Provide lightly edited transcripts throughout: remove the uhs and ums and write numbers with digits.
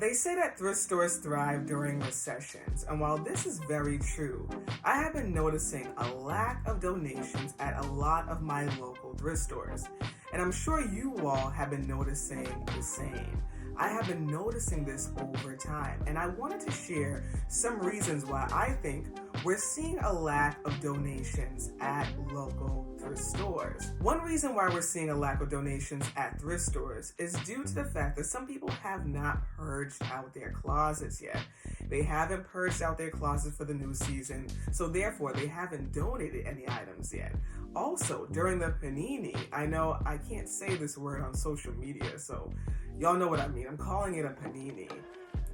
They say that thrift stores thrive during recessions, and while this is very true, I have been noticing a lack of donations at a lot of my local thrift stores. And I'm sure you all have been noticing the same. I have been noticing this over time, and I wanted to share some reasons why I think we're seeing a lack of donations at local thrift stores. One reason why we're seeing a lack of donations at thrift stores is due to the fact that some people have not purged out their closets yet. They haven't purged out their closets for the new season, so therefore they haven't donated any items yet. Also, during the panini, I know I can't say this word on social media, so y'all know what I mean. I'm calling it a panini.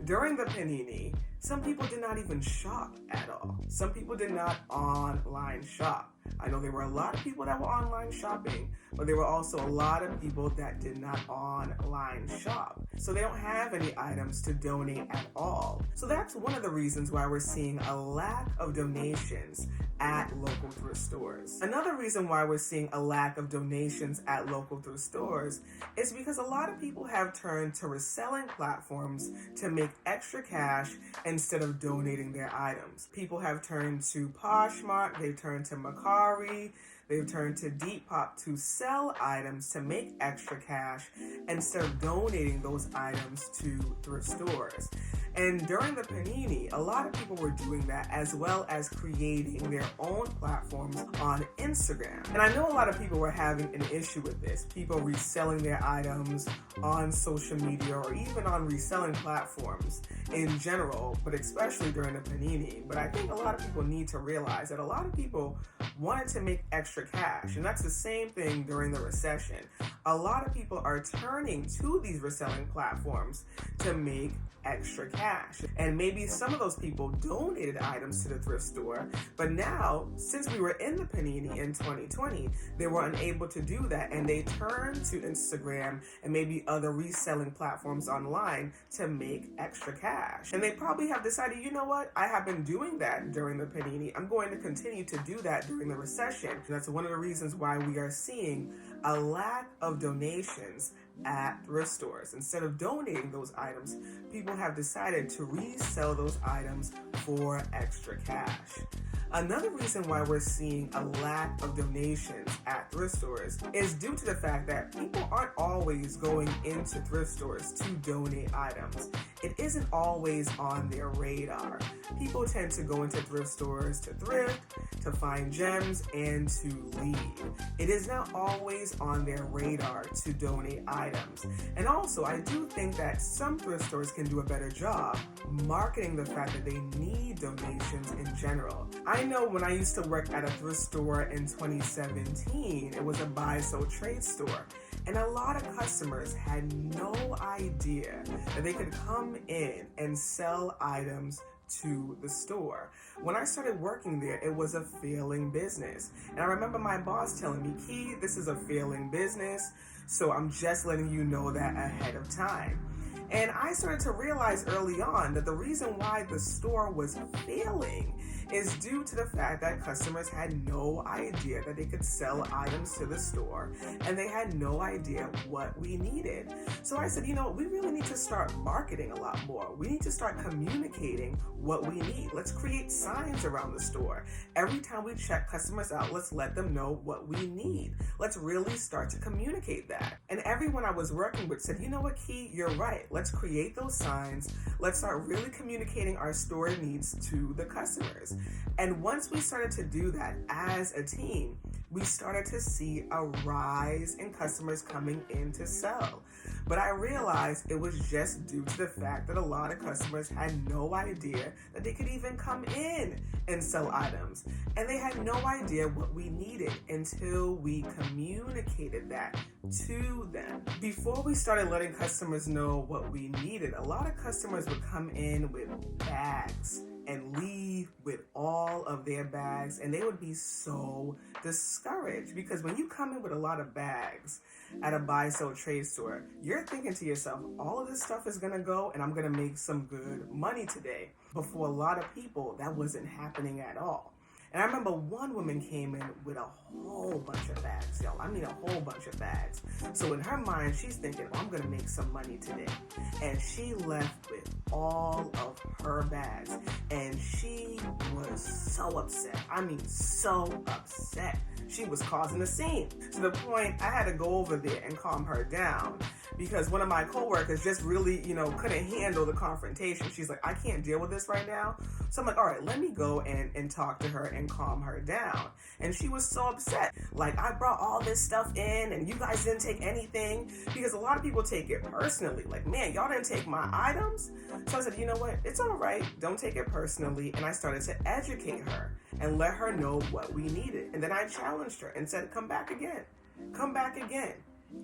During the panini, some people did not even shop at all. Some people did not online shop. I know there were a lot of people that were online shopping, but there were also a lot of people that did not online shop. So they don't have any items to donate at all. So that's one of the reasons why we're seeing a lack of donations at local thrift stores. Another reason why we're seeing a lack of donations at local thrift stores is because a lot of people have turned to reselling platforms to make extra cash instead of donating their items. People have turned to Poshmark, they've turned to Mercari, they've turned to Depop to sell items to make extra cash instead of donating those items to thrift stores. And during the panini, a lot of people were doing that, as well as creating their own platforms on Instagram. And I know a lot of people were having an issue with this. People reselling their items on social media or even on reselling platforms in general, but especially during the panini. But I think a lot of people need to realize that a lot of people wanted to make extra cash. And that's the same thing during the recession. A lot of people are turning to these reselling platforms to make extra cash. And maybe some of those people donated items to the thrift store, but now, since we were in the panini in 2020, they were unable to do that, and they turned to Instagram and maybe other reselling platforms online to make extra cash. And they probably have decided, you know what, I have been doing that during the panini. I'm going to continue to do that during the recession. And that's one of the reasons why we are seeing a lack of donations at thrift stores. Instead of donating those items, people have decided to resell those items for extra cash. Another reason why we're seeing a lack of donations at thrift stores is due to the fact that people aren't always going into thrift stores to donate items. It isn't always on their radar. People tend to go into thrift stores to thrift, to find gems, and to leave. It is not always on their radar to donate items. And also, I do think that some thrift stores can do a better job marketing the fact that they need donations in general. I know when I used to work at a thrift store in 2017, it was a buy-sell trade store. And a lot of customers had no idea that they could come in and sell items to the store. When I started working there, it was a failing business. And I remember my boss telling me, Key, this is a failing business, so I'm just letting you know that ahead of time. And I started to realize early on that the reason why the store was failing is due to the fact that customers had no idea that they could sell items to the store, and they had no idea what we needed. So I said, you know, we really need to start marketing a lot more. We need to start communicating what we need. Let's create signs around the store. Every time we check customers out, let's let them know what we need. Let's really start to communicate that. And everyone I was working with said, you know what, Key, you're right. Let's create those signs. Let's start really communicating our store needs to the customers. And once we started to do that as a team, we started to see a rise in customers coming in to sell. But I realized it was just due to the fact that a lot of customers had no idea that they could even come in and sell items. And they had no idea what we needed until we communicated that to them. Before we started letting customers know what we needed, a lot of customers would come in with bags and leave with all of their bags, and they would be so discouraged, because when you come in with a lot of bags at a buy-sell trade store, you're thinking to yourself, all of this stuff is gonna go and I'm gonna make some good money today. But for a lot of people, that wasn't happening at all. And I remember one woman came in with a whole bunch of bags, y'all. I mean, a whole bunch of bags. So in her mind, she's thinking, I'm going to make some money today. And she left with all of her bags. And she was so upset. I mean, so upset. She was causing a scene to the point I had to go over there and calm her down, because one of my coworkers just really, couldn't handle the confrontation. She's like, I can't deal with this right now. So I'm like, all right, let me go and talk to her and calm her down. And she was so upset. Like, I brought all this stuff in and you guys didn't take anything, because a lot of people take it personally. Like, man, y'all didn't take my items. So I said, you know what? It's all right. Don't take it personally. And I started to educate her and let her know what we needed. And then I challenged her and said, come back again. Come back again.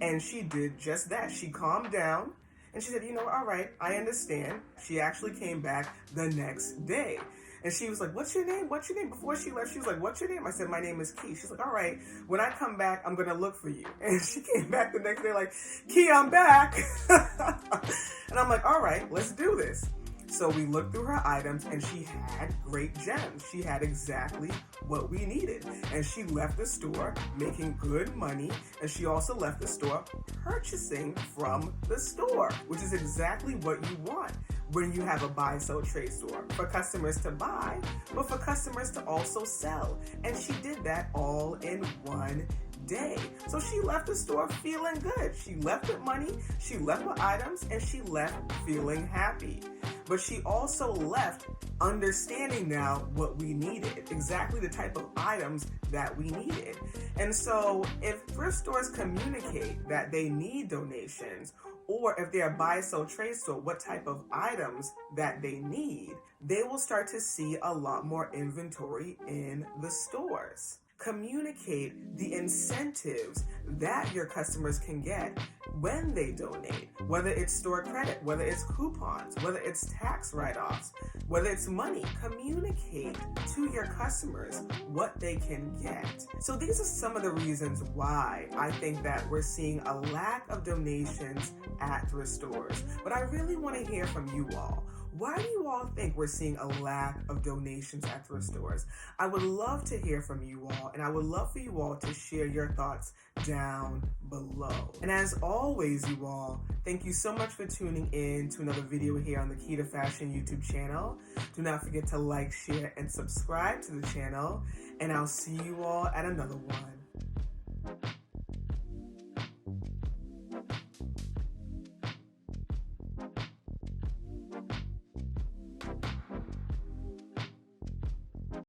And she did just that. She calmed down and she said, all right, I understand. She actually came back the next day. And she was like, what's your name? What's your name? Before she left, she was like, what's your name? I said, my name is Key. She's like, all right, when I come back, I'm going to look for you. And she came back the next day like, Key, I'm back. And I'm like, all right, let's do this. So we looked through her items and she had great gems. She had exactly what we needed. And she left the store making good money. And she also left the store purchasing from the store, which is exactly what you want when you have a buy, sell, trade store. For customers to buy, but for customers to also sell. And she did that all in one day. So she left the store feeling good. She left with money, she left with items, and she left feeling happy. But she also left understanding now what we needed, exactly the type of items that we needed. And so if thrift stores communicate that they need donations, or if they're a buy, sell, trade store, what type of items that they need, they will start to see a lot more inventory in the stores. Communicate the incentives that your customers can get when they donate, whether it's store credit, whether it's coupons, whether it's tax write-offs, whether it's money. Communicate to your customers what they can get. So these are some of the reasons why I think that we're seeing a lack of donations at thrift stores. But I really want to hear from you all. Why do you all think we're seeing a lack of donations at thrift stores? I would love to hear from you all, and I would love for you all to share your thoughts down below. And as always, you all, thank you so much for tuning in to another video here on the Key to Fashion YouTube channel. Do not forget to like, share, and subscribe to the channel, and I'll see you all at another one.